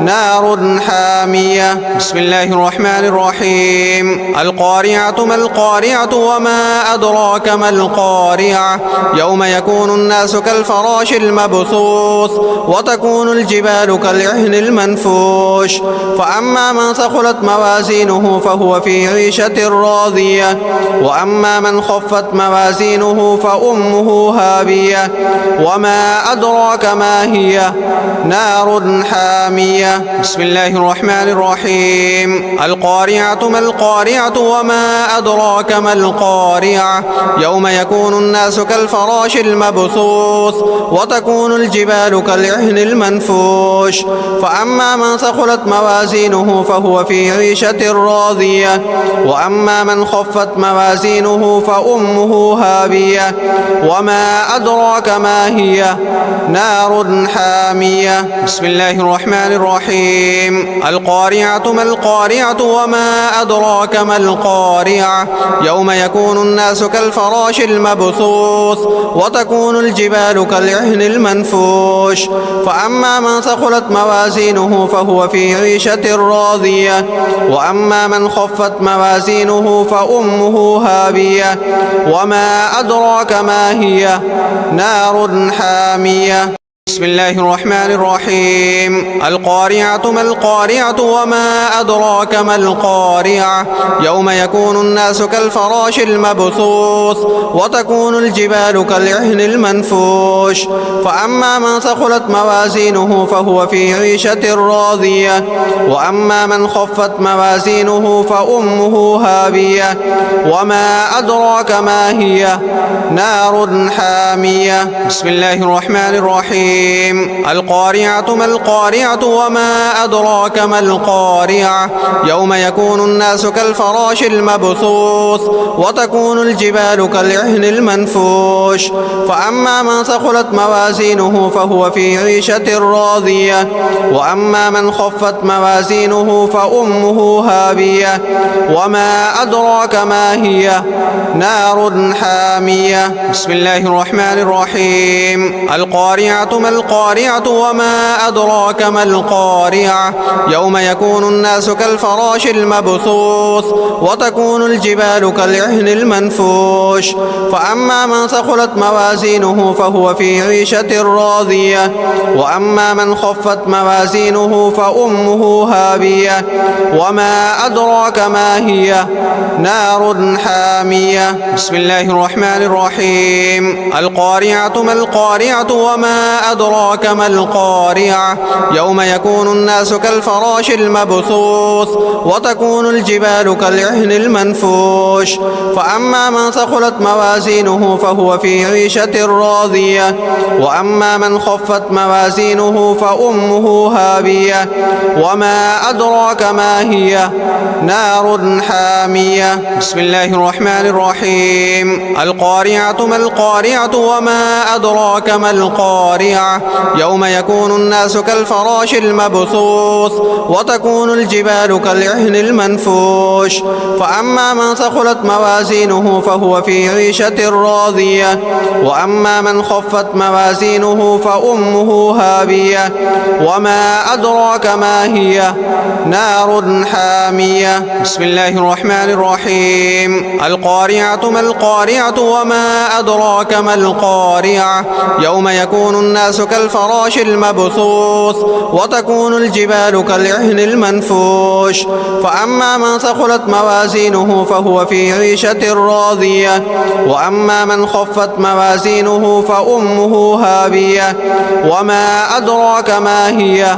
نار حامية. بسم الله الرحمن الرحيم. القارعة ما القارعة وما أدراك ما القارعة يوم يكون الناس كالفراش المبثوث وتكون الجبال كالعهن المنفوش فأما من ثقلت موازينه فهو في عيشة راضية وأما من خفت موازينه فأمه هاوية وما أدراك ما هي نار حامية. بسم الله الرحمن الرحيم. القارعة ما القارعة وما أدراك ما القارعة يوم يكون الناس كالفراش المبثوث وتكون الجبال كالعهن المنفوش فأما من ثقلت موازينه فهو في عيشة راضية وأما من خفت موازينه فأمه هاوية وما أدراك ما هي نار حامية. بسم الله الرحمن الرحيم. القارعة ما القارعة وما أدراك ما القارعة يوم يكون الناس كالفراش المبثوث المبثوث وتكون الجبال كالعهن المنفوش فأما من ثقلت موازينه فهو في عيشة راضية وأما من خفت موازينه فأمه هاوية وما أدراك ما هي نار حامية. بسم الله الرحمن الرحيم. القارعة ما القارعة وما أدراك ما القارعة يوم يكون الناس كالفراش المبثوث وتكون الجبال كالعهن المنفوش فأما من ثقلت موازينه فهو في عيشة راضية وأما من خفت موازينه فأمه هاوية وما أدراك ما هي نار حامية. بسم الله الرحمن الرحيم. القارعة ما القارعة وما أدراك ما القارعة يوم يكون الناس كالفراش المبثوث وتكون الجبال كالعهن المنفوش فأما من ثقلت موازينه فهو في عيشة راضية وأما من خفت موازينه فأمه هاوية وما أدراك ما هي نار حامية. بسم الله الرحمن الرحيم. القارعة ما القارعة وما أدراك ما القارعة يوم يكون الناس كالفراش المبثوث وتكون الجبال كالعهن المنفوش فأما من ثقلت موازينه فهو في عيشة راضية وأما من خفت موازينه فأمه هاوية وما أدراك ما هي نار حامية. بسم الله الرحمن الرحيم. القارعة ما القارعة وما أدراك ما القارعة يوم يكون الناس كالفراش المبثوث وتكون الجبال كالعهن المنفوش فأما من ثقلت موازينه فهو في عيشة راضية وأما من خفت موازينه فأمه هاوية وما أدراك ما هي نار حامية. بسم الله الرحمن الرحيم. القارعة ما القارعة وما أدراك ما القارعة يوم يكون الناس كالفراش المبثوث وتكون الجبال كالعهن المنفوش فأما من ثقلت موازينه فهو في عيشة راضية وأما من خفت موازينه فأمه هاوية وما أدراك ما هي نار حامية. بسم الله الرحمن الرحيم. القارعة ما القارعة وما أدراك ما القارعة يوم يكون الناس كالفراش المبثوث وتكون الجبال كالعهن المنفوش فأما من ثقلت موازينه فهو في عيشة راضية وأما من خفت موازينه فأمه هاوية وما أدراك ما هي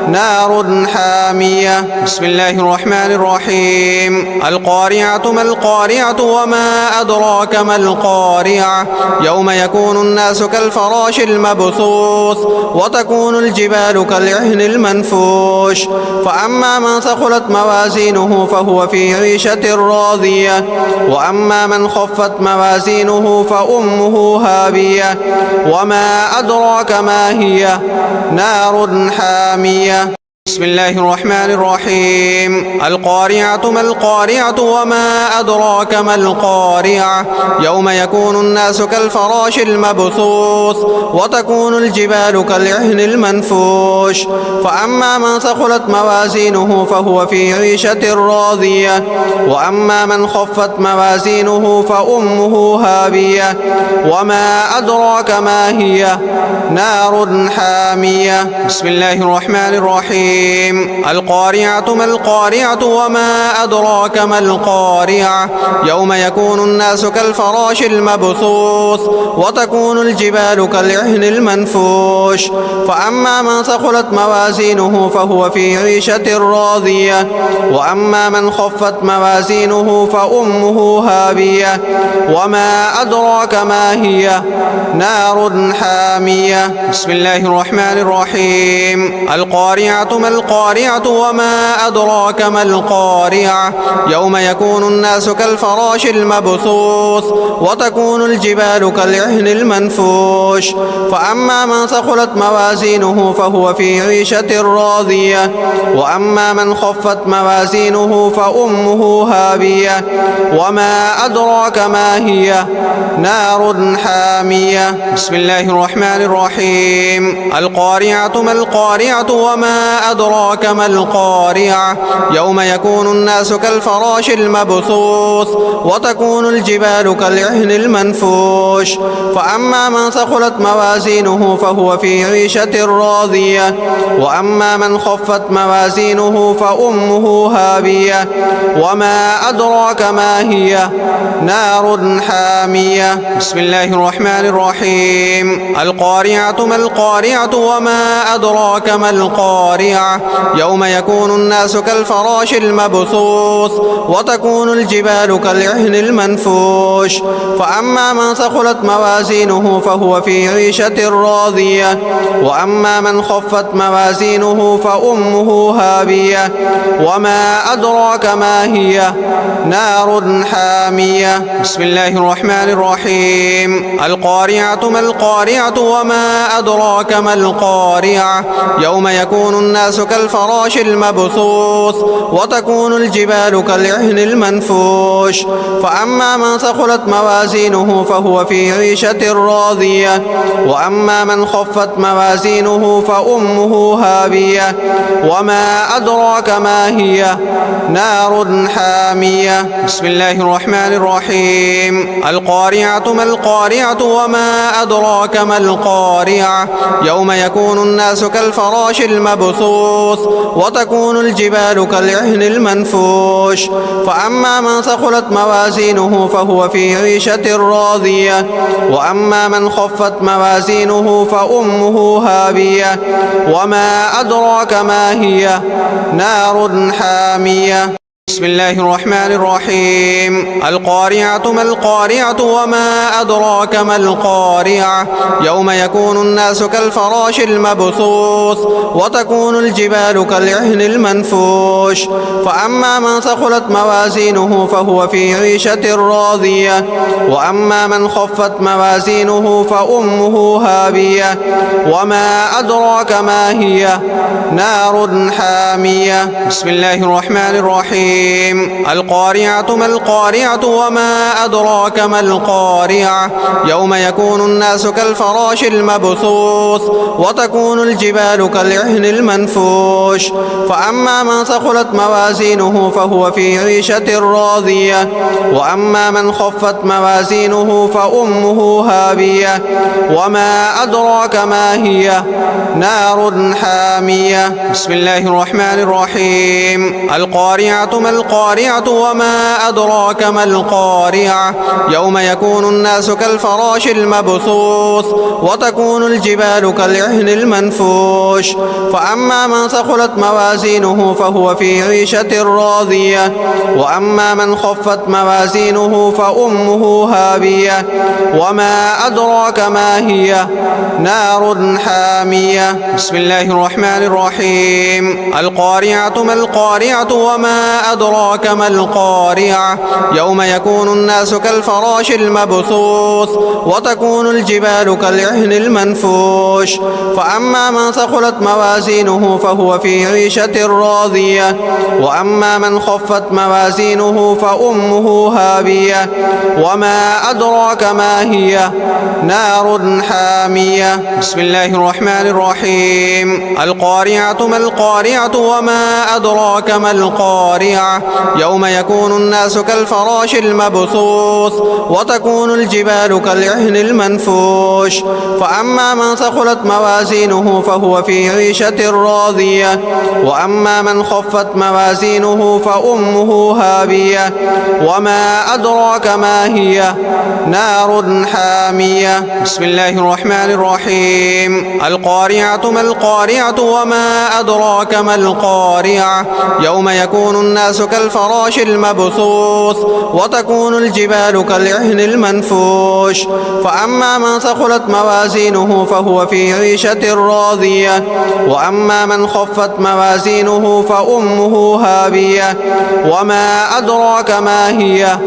نار حامية. بسم الله الرحمن الرحيم. القارعة ما القارعة وما أدراك ما القارعة يوم يكون الناس كالفراش المبثوث وتكون الجبال كالعهن المنفوش فأما من ثقلت موازينه فهو في عيشة راضية وأما من خفت موازينه فأمه هاوية وما أدراك ما هي نار حامية. بسم الله الرحمن الرحيم. القارعة ما القارعة وما أدراك ما القارعة يوم يكون الناس كالفراش المبثوث وتكون الجبال كالعهن المنفوش فأما من ثقلت موازينه فهو في عيشة راضية وأما من خفت موازينه فأمه هاوية وما أدراك ما هي نار حامية. بسم الله الرحمن الرحيم. القارعة ما القارعة وما أدراك ما القارعة يوم يكون الناس كالفراش المبثوث وتكون الجبال كالعهن المنفوش فأما من ثقلت موازينه فهو في عيشة راضية وأما من خفت موازينه فأمه هاوية وما أدراك ما هي نار حامية. بسم الله الرحمن الرحيم. القارعة ما ما القارعة وما أدراك ما القارعة يوم يكون الناس كالفراش المبثوث وتكون الجبال كالعهن المنفوش فأما من ثقلت موازينه فهو في عيشة راضية وأما من خفت موازينه فأمه هاوية وما أدراك ما هي نار حامية. بسم الله الرحمن الرحيم. القارعة ما القارعة وما أدراك ما القارعة يوم يكون الناس كالفراش المبثوث وتكون الجبال كالعهن المنفوش فأما من ثقلت موازينه فهو في عيشة راضية وأما من خفت موازينه فأمه هاوية وما أدراك ما هي نار حامية. بسم الله الرحمن الرحيم. القارعة ما القارعة وما أدراك ما القارعة يوم يكون الناس كالفراش المبثوث وتكون الجبال كالعهن المنفوش فأما من ثقلت موازينه فهو في عيشة راضية وأما من خفت موازينه فأمه هاوية وما أدراك ما هي نار حامية. بسم الله الرحمن الرحيم. القارعة ما القارعة وما أدراك ما القارعة يوم يكون الناس كالفراش المبثوث وتكون الجبال كالعهن المنفوش فأما من ثقلت موازينه فهو في عيشة راضية وأما من خفت موازينه فأمه هاوية وما أدراك ما هي نار حامية. بسم الله الرحمن الرحيم. القارعة ما القارعة وما أدراك ما القارعة يوم يكون الناس كالفراش المبثوث وتكون الجبال كالعهن المنفوش فأما من ثقلت موازينه فهو في عيشة راضية وأما من خفت موازينه فأمه هاوية وما أدراك ما هي نار حامية. بسم الله الرحمن الرحيم. القارعة ما القارعة وما أدراك ما القارعة يوم يكون الناس كالفراش المبثوث وتكون الجبال كالعهن المنفوش فأما من ثقلت موازينه فهو في عيشة راضية وأما من خفت موازينه فأمه هاوية وما أدراك ما هي نار حامية. بسم الله الرحمن الرحيم. القارعة ما القارعة وما أدراك ما القارعة يوم يكون الناس كالفراش المبثوث وتكون الجبال كالعهن المنفوش فأما من ثقلت موازينه فهو في عيشة راضية وأما من خفت موازينه فأمه هاوية وما أدراك ما هي نار حامية. بسم الله الرحمن الرحيم. القارعة ما القارعة وما أدراك ما القارعة يوم يكون الناس كالفراش المبثوث وتكون الجبال كالعهن المنفوش فأما من ثقلت موازينه فهو في عيشة راضية وأما من خفت موازينه فأمه هاوية وما أدراك ما هي نار حامية. بسم الله الرحمن الرحيم. القارعة ما القارعة وما أدراك ما القارعة يوم يكون الناس كالفراش المبثوث وتكون الجبال كالعهن المنفوش فأما من ثقلت موازينه فهو في عيشة راضية وأما من خفت موازينه فأمه هاوية وما أدراك ما هي نار حامية. بسم الله الرحمن الرحيم. القارعة ما القارعة وما أدراك ما القارعة يوم يكون الناس كالفراش المبثوث وتكون الجبال كالعهن المنفوش فأما من ثقلت موازينه فهو في عيشة راضية وأما من خفت موازينه فأمه هاوية وما أدراك ما هي نار حامية. بسم الله الرحمن الرحيم. القارعة ما القارعة وما أدراك ما القارعة يوم يكون الناس الناس كالفراش المبثوث وتكون الجبال كالعهن المنفوش فأما من ثقلت موازينه فهو في عيشة راضية وأما من خفت موازينه فأمه هاوية وما أدراك ما هي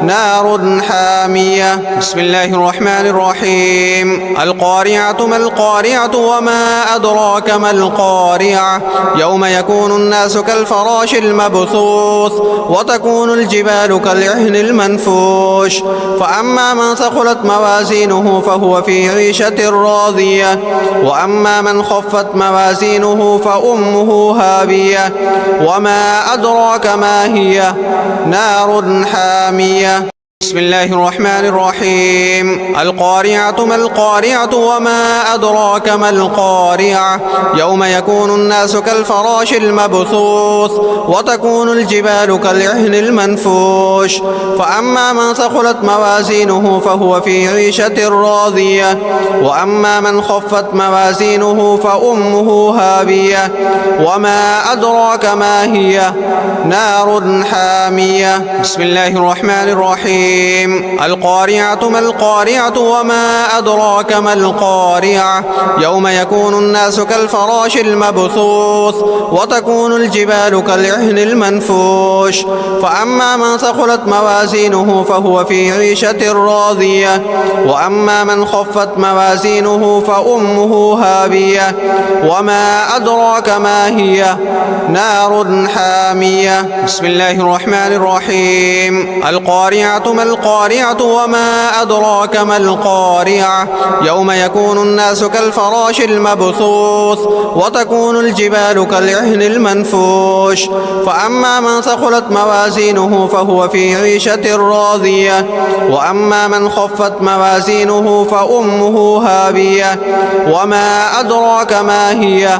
نار حامية. بسم الله الرحمن الرحيم. القارعة ما القارعة وما أدراك ما القارعة يوم يكون الناس كالفراش المبثوث وتكون الجبال كالعهن المنفوش فأما من ثقلت موازينه فهو في عيشة راضية وأما من خفت موازينه فأمه هاوية وما أدراك ما هي نار حامية. بسم الله الرحمن الرحيم. القارعة ما القارعة وما أدراك ما القارعة يوم يكون الناس كالفراش المبثوث وتكون الجبال كالعهن المنفوش فأما من ثقلت موازينه فهو في عيشة راضية وأما من خفت موازينه فأمه هاوية وما أدراك ما هي نار حامية. بسم الله الرحمن الرحيم. القارعة ما القارعة وما أدراك ما القارعة يوم يكون الناس كالفراش المبثوث وتكون الجبال كالعهن المنفوش فأما من ثقلت موازينه فهو في عيشة راضية وأما من خفت موازينه فأمه هاوية وما أدراك ما هي نار حامية. بسم الله الرحمن الرحيم. القارعة ما القارعة وما أدراك ما القارعة يوم يكون الناس كالفراش المبثوث وتكون الجبال كالعهن المنفوش فأما من ثقلت موازينه فهو في عيشة راضية وأما من خفت موازينه فأمه هاوية وما أدراك ما هي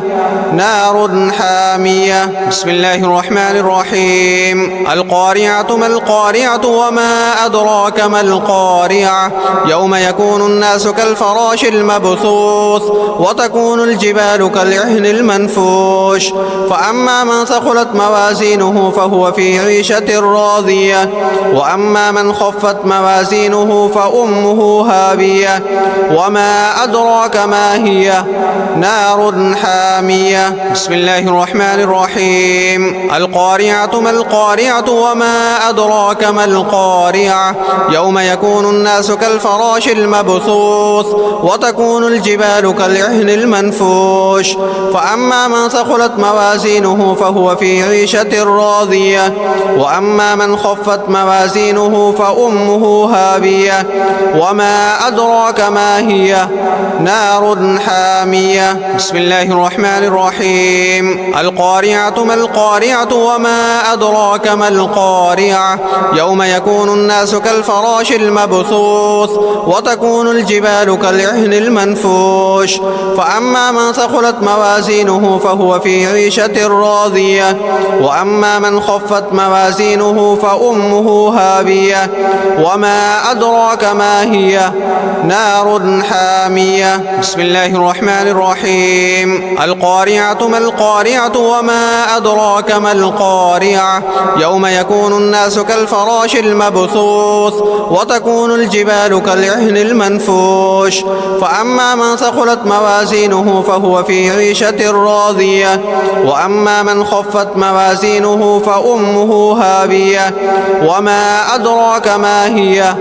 نار حامية. بسم الله الرحمن الرحيم. القارعة ما القارعة وما أدراك ما القارعة يوم يكون الناس كالفراش المبثوث وتكون الجبال كالعهن المنفوش فأما من ثقلت موازينه فهو في عيشة راضية وأما من خفت موازينه فأمه هاوية وما أدراك ما هي نار حامية. بسم الله الرحمن الرحيم. القارعة ما القارعة وما أدراك ما القارعة يوم يكون الناس كالفراش المبثوث وتكون الجبال كالعهن المنفوش فأما من ثقلت موازينه فهو في عيشة راضية وأما من خفت موازينه فأمه هاوية وما أدراك ما هي نار حامية. بسم الله الرحمن الرحيم. القارعة ما القارعة وما أدراك ما القارعة يوم يكون الناس كالفراش المبثوث وتكون الجبال كالعهن المنفوش فأما من ثقلت موازينه فهو في عيشة راضية وأما من خفت موازينه فأمه هاوية وما أدراك ما هي نار حامية. بسم الله الرحمن الرحيم. القارعة ما القارعة وما أدراك ما القارعة يوم يكون الناس كالفراش المبثوث وتكون الجبال كالعهن المنفوش فأما من ثقلت موازينه فهو في عيشة راضية وأما من خفت موازينه فأمه هاوية وما أدراك ما هي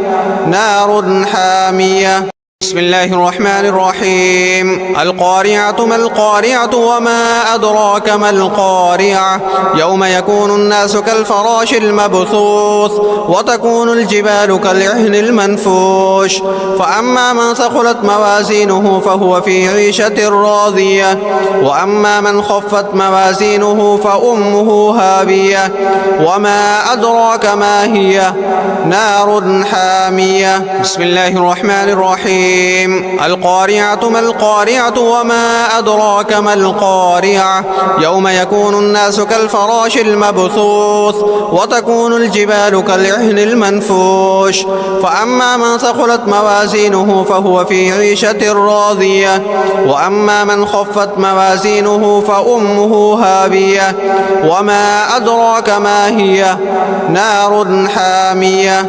نار حامية. بسم الله الرحمن الرحيم. القارعة ما القارعة وما أدراك ما القارعة يوم يكون الناس كالفراش المبثوث وتكون الجبال كالعهن المنفوش فأما من ثقلت موازينه فهو في عيشة راضية وأما من خفت موازينه فأمه هاوية وما أدراك ما هي نار حامية. بسم الله الرحمن الرحيم. الرجيم القارعة ما القارعة وما أدراك ما القارعة يوم يكون الناس كالفراش المبثوث وتكون الجبال كالعهن المنفوش فأما من ثقلت موازينه فهو في عيشة راضية وأما من خفت موازينه فأمه هاوية وما أدراك ما هي نار حامية